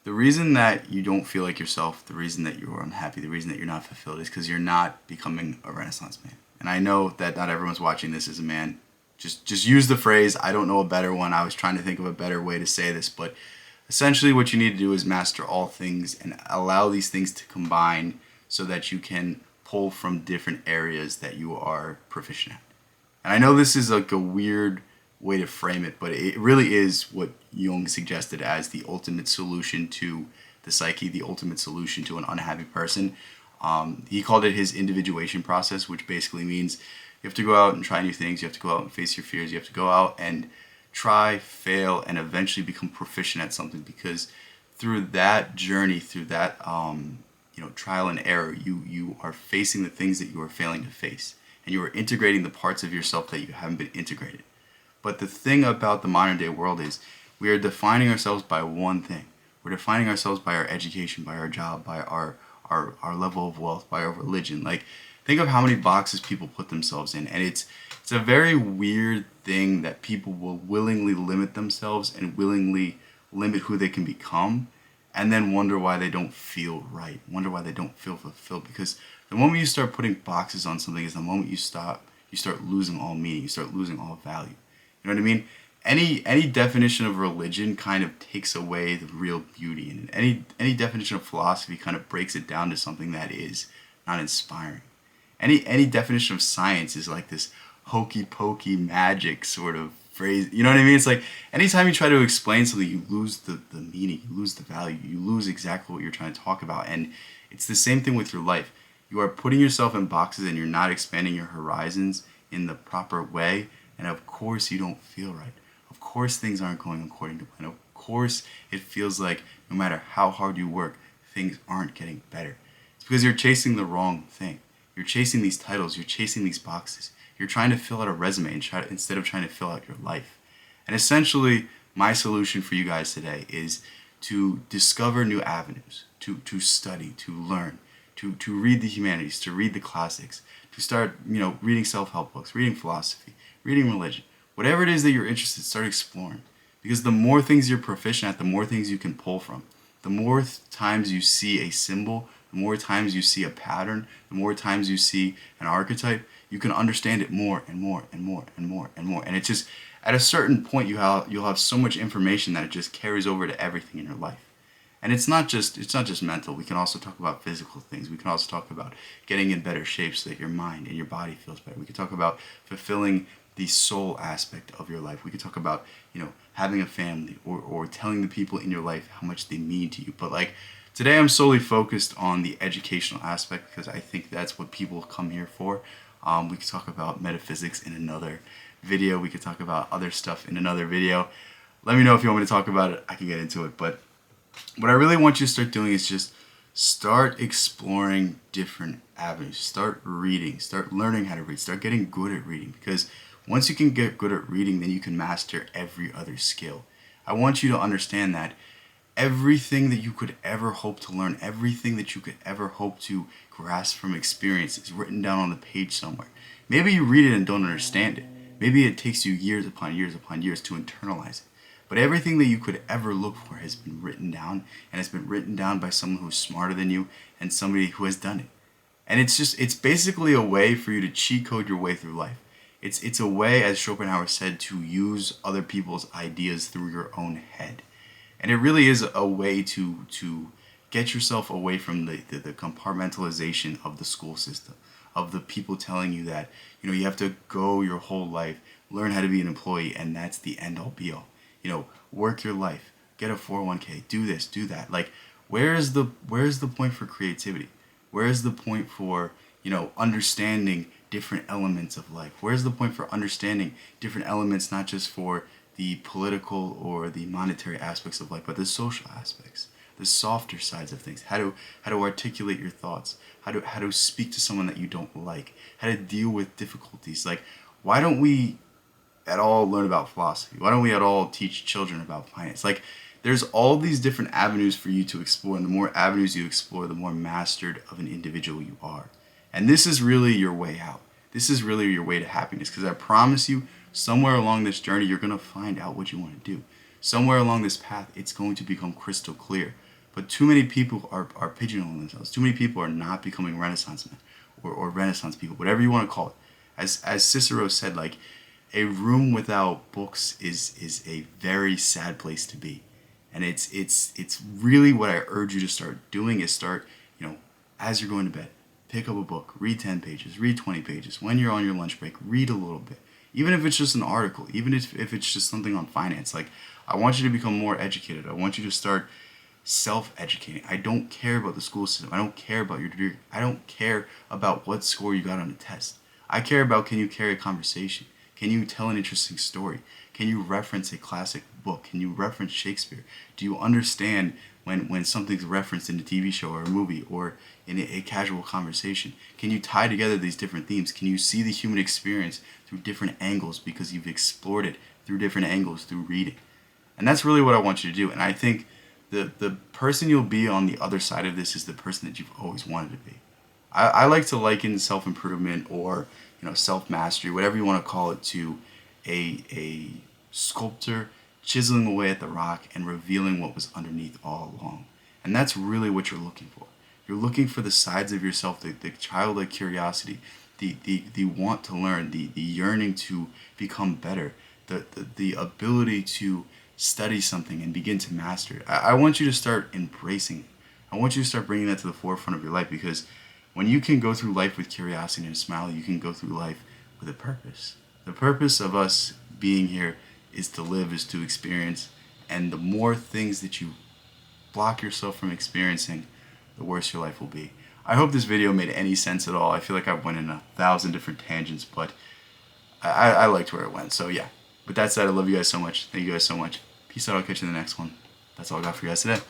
The reason that you don't feel like yourself, the reason that you're unhappy, the reason that you're not fulfilled is because you're not becoming a Renaissance man. And I know that not everyone's watching this as a man. Just use the phrase. I don't know a better one. I was trying to think of a better way to say this, but essentially what you need to do is master all things and allow these things to combine so that you can pull from different areas that you are proficient at. And I know this is like a weird way to frame it, but it really is what Jung suggested as the ultimate solution to the psyche, the ultimate solution to an unhappy person. He called it his individuation process, which basically means you have to go out and try new things. You have to go out and face your fears. You have to go out and try, fail, and eventually become proficient at something. Because through that journey, through that trial and error, you are facing the things that you are failing to face, and you are integrating the parts of yourself that you haven't been integrated. But the thing about the modern day world is we are defining ourselves by one thing. We're defining ourselves by our education, by our job, by our level of wealth, by our religion. Like, think of how many boxes people put themselves in. And it's a very weird thing that people will willingly limit themselves and willingly limit who they can become, and then wonder why they don't feel right, wonder why they don't feel fulfilled. Because the moment you start putting boxes on something is the moment you start losing all meaning, you start losing all value. You know what I mean? Any definition of religion kind of takes away the real beauty in it. Any definition of philosophy kind of breaks it down to something that is not inspiring. Any definition of science is like this hokey pokey magic sort of phrase. You know what I mean? It's like anytime you try to explain something, you lose the meaning, you lose the value, you lose exactly what you're trying to talk about. And it's the same thing with your life. You are putting yourself in boxes and you're not expanding your horizons in the proper way. And of course you don't feel right. Of course things aren't going according to plan. Of course it feels like no matter how hard you work, things aren't getting better. It's because you're chasing the wrong thing. You're chasing these titles. You're chasing these boxes. You're trying to fill out a resume instead of trying to fill out your life. And essentially, my solution for you guys today is to discover new avenues, to study, to learn, to read the humanities, to read the classics, to start reading self-help books, reading philosophy, reading religion. Whatever it is that you're interested in, start exploring. Because the more things you're proficient at, the more things you can pull from. The more times you see a symbol, the more times you see a pattern, the more times you see an archetype, you can understand it more and more and more and more and more. And it's just, at a certain point, you'll have so much information that it just carries over to everything in your life. And it's not just mental. We can also talk about physical things. We can also talk about getting in better shape so that your mind and your body feels better. We can talk about fulfilling the soul aspect of your life. We could talk about, having a family or telling the people in your life how much they mean to you. But like today I'm solely focused on the educational aspect because I think that's what people come here for. We could talk about metaphysics in another video. We could talk about other stuff in another video. Let me know if you want me to talk about it. I can get into it. But what I really want you to start doing is just start exploring different avenues. Start reading. Start learning how to read. Start getting good at reading. Because once you can get good at reading, then you can master every other skill. I want you to understand that everything that you could ever hope to learn, everything that you could ever hope to grasp from experience is written down on the page somewhere. Maybe you read it and don't understand it. Maybe it takes you years upon years upon years to internalize it. But everything that you could ever look for has been written down, and it's been written down by someone who's smarter than you and somebody who has done it. And it's basically a way for you to cheat code your way through life. It's a way, as Schopenhauer said, to use other people's ideas through your own head. And it really is a way to get yourself away from the compartmentalization of the school system, of the people telling you that, you have to go your whole life, learn how to be an employee, and that's the end all be all. Work your life, get a 401k, do this, do that. Like, where is the point for creativity? Where is the point for, understanding different elements of life? Where's the point for understanding different elements, not just for the political or the monetary aspects of life, but the social aspects, the softer sides of things, how to articulate your thoughts, how to speak to someone that you don't like, how to deal with difficulties. Like, why don't we at all learn about philosophy? Why don't we at all teach children about finance? Like, there's all these different avenues for you to explore, and the more avenues you explore, the more mastered of an individual you are. And this is really your way out. This is really your way to happiness, because I promise you, somewhere along this journey, you're going to find out what you want to do. Somewhere along this path, it's going to become crystal clear. But too many people are pigeonholing themselves. Too many people are not becoming Renaissance men or Renaissance people, whatever you want to call it. As Cicero said, like, a room without books is a very sad place to be. And it's really what I urge you to start doing is start, as you're going to bed, pick up a book, read 10 pages, read 20 pages. When you're on your lunch break, read a little bit. Even if it's just an article, even if it's just something on finance. Like, I want you to become more educated. I want you to start self-educating. I don't care about the school system. I don't care about your degree. I don't care about what score you got on a test. I care about, can you carry a conversation? Can you tell an interesting story? Can you reference a classic book? Can you reference Shakespeare? Do you understand when something's referenced in a TV show or a movie or in a casual conversation? Can you tie together these different themes? Can you see the human experience through different angles because you've explored it through different angles through reading? And that's really what I want you to do. And I think the person you'll be on the other side of this is the person that you've always wanted to be. I like to liken self-improvement or self-mastery, whatever you want to call it, to a sculptor chiseling away at the rock and revealing what was underneath all along. And that's really what you're looking for. You're looking for the sides of yourself, the childlike curiosity, the want to learn, the yearning to become better, the ability to study something and begin to master it. I want you to start embracing it. I want you to start bringing that to the forefront of your life, because when you can go through life with curiosity and a smile, you can go through life with a purpose. The purpose of us being here is to live, is to experience, and the more things that you block yourself from experiencing, the worse your life will be. I hope this video made any sense at all. I feel like I went in 1,000 different tangents, but I liked where it went. So yeah, with that said, I love you guys so much. Thank you guys so much. Peace out. I'll catch you in the next one. That's all I got for you guys today.